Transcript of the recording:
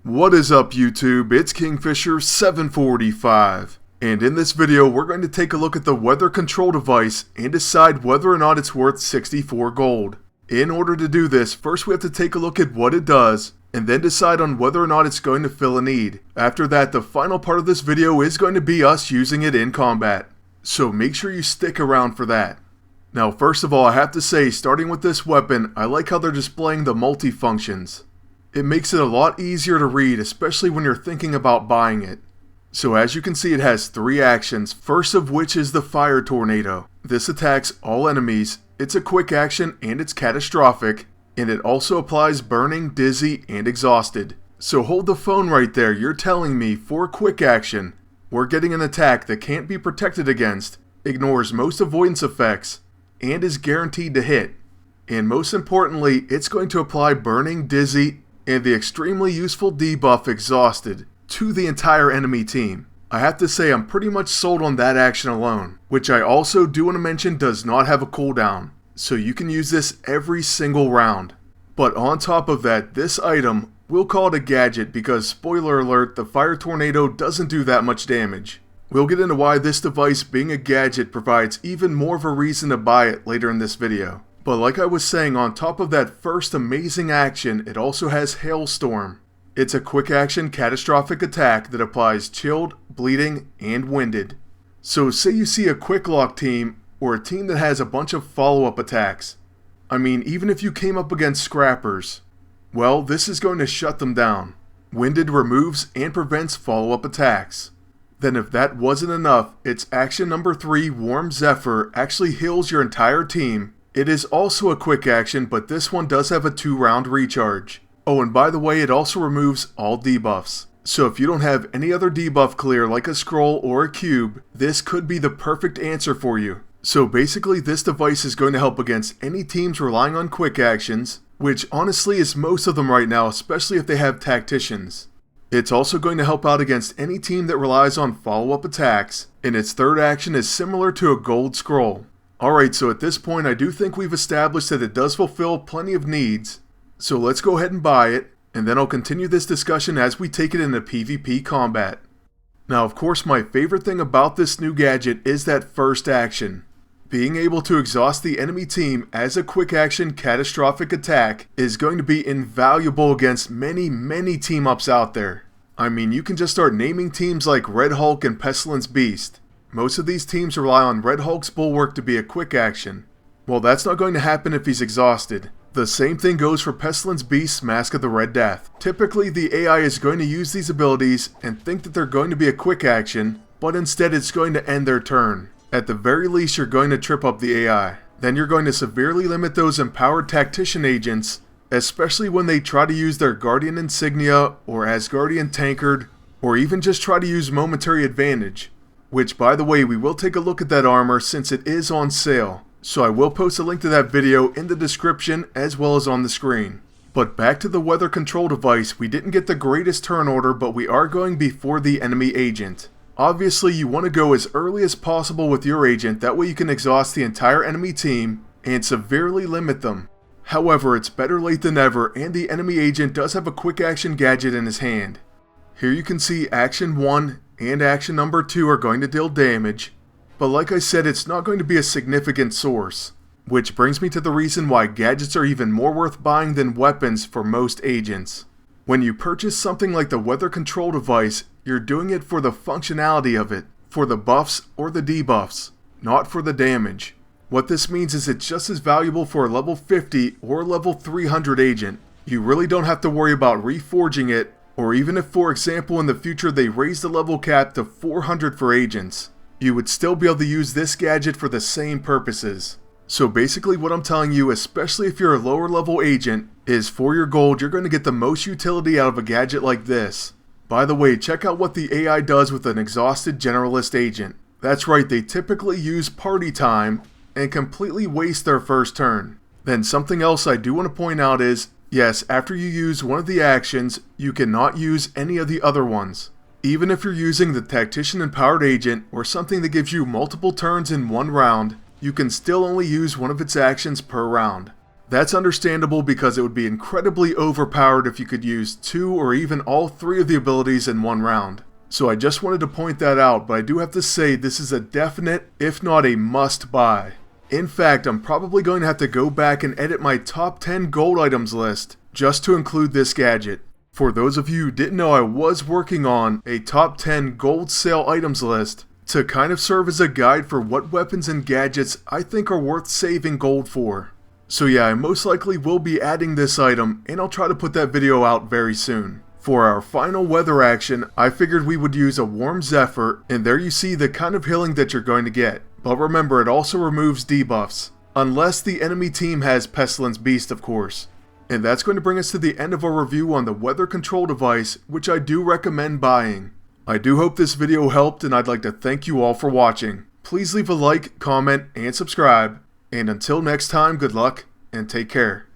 What is up YouTube, it's Kingfisher745, and in this video we're going to take a look at the weather control device and decide whether or not it's worth 64 gold. In order to do this, first we have to take a look at what it does, and then decide on whether or not it's going to fill a need. After that, the final part of this video is going to be us using it in combat, so make sure you stick around for that. Now first of all, I have to say, starting with this weapon, I like how they're displaying the multi-functions. It makes it a lot easier to read, especially when you're thinking about buying it. So as you can see, it has 3 actions, first of which is the Fire Tornado. This attacks all enemies, it's a quick action and it's catastrophic, and it also applies Burning, Dizzy, and Exhausted. So hold the phone right there, you're telling me for quick action, we're getting an attack that can't be protected against, ignores most avoidance effects, and is guaranteed to hit. And most importantly, it's going to apply Burning, Dizzy, and the extremely useful debuff Exhausted to the entire enemy team. I have to say I'm pretty much sold on that action alone, which I also do want to mention does not have a cooldown, so you can use this every single round. But on top of that, this item, we'll call it a gadget because, spoiler alert, the Fire Tornado doesn't do that much damage. We'll get into why this device being a gadget provides even more of a reason to buy it later in this video. But like I was saying, on top of that first amazing action, it also has Hailstorm. It's a quick action catastrophic attack that applies Chilled, Bleeding, and Winded. So say you see a quick lock team, or a team that has a bunch of follow-up attacks. I mean, even if you came up against Scrappers, well, this is going to shut them down. Winded removes and prevents follow-up attacks. Then if that wasn't enough, its action number 3, Warm Zephyr, actually heals your entire team. It is also a quick action, but this one does have a 2-round recharge. Oh, and by the way, it also removes all debuffs. So if you don't have any other debuff clear like a scroll or a cube, this could be the perfect answer for you. So basically this device is going to help against any teams relying on quick actions, which honestly is most of them right now, especially if they have tacticians. It's also going to help out against any team that relies on follow-up attacks, and its third action is similar to a gold scroll. Alright, so at this point I do think we've established that it does fulfill plenty of needs, so let's go ahead and buy it, and then I'll continue this discussion as we take it into PvP combat. Now of course my favorite thing about this new gadget is that first action. Being able to exhaust the enemy team as a quick action catastrophic attack is going to be invaluable against many team-ups out there. I mean, you can just start naming teams like Red Hulk and Pestilence Beast. Most of these teams rely on Red Hulk's Bulwark to be a quick action. Well, that's not going to happen if he's exhausted. The same thing goes for Pestilence Beast's Masque of the Red Death. Typically, the AI is going to use these abilities and think that they're going to be a quick action, but instead it's going to end their turn. At the very least, you're going to trip up the AI. Then you're going to severely limit those empowered tactician agents, especially when they try to use their Guardian Insignia or Asgardian Tankard, or even just try to use Momentary Advantage. Which, by the way, we will take a look at that armor since it is on sale, so I will post a link to that video in the description as well as on the screen. But back to the weather control device, we didn't get the greatest turn order, but we are going before the enemy agent. Obviously, you want to go as early as possible with your agent, that way you can exhaust the entire enemy team and severely limit them. However, it's better late than never, and the enemy agent does have a quick action gadget in his hand. Here you can see action 1 and action number 2 are going to deal damage, but like I said, it's not going to be a significant source. Which brings me to the reason why gadgets are even more worth buying than weapons for most agents. When you purchase something like the weather control device, you're doing it for the functionality of it, for the buffs or the debuffs, not for the damage. What this means is it's just as valuable for a level 50 or level 300 agent. You really don't have to worry about reforging it, or even if, for example, in the future they raise the level cap to 400 for agents, you would still be able to use this gadget for the same purposes. So basically what I'm telling you, especially if you're a lower level agent, is for your gold you're going to get the most utility out of a gadget like this. By the way, check out what the AI does with an exhausted generalist agent. That's right, they typically use party time and completely waste their first turn. Then something else I do want to point out is, yes, after you use one of the actions, you cannot use any of the other ones. Even if you're using the Tactician Empowered Agent or something that gives you multiple turns in one round, you can still only use one of its actions per round. That's understandable because it would be incredibly overpowered if you could use 2 or even all 3 of the abilities in one round. So I just wanted to point that out, but I do have to say this is a definite, if not a must buy. In fact, I'm probably going to have to go back and edit my top 10 gold items list just to include this gadget. For those of you who didn't know, I was working on a top 10 gold sale items list to kind of serve as a guide for what weapons and gadgets I think are worth saving gold for. So yeah, I most likely will be adding this item, and I'll try to put that video out very soon. For our final weather action, I figured we would use a warm Zephyr, and there you see the kind of healing that you're going to get. But remember, it also removes debuffs, unless the enemy team has Pestilence Beast, of course. And that's going to bring us to the end of our review on the weather control device, which I do recommend buying. I do hope this video helped, and I'd like to thank you all for watching. Please leave a like, comment, and subscribe. And until next time, good luck, and take care.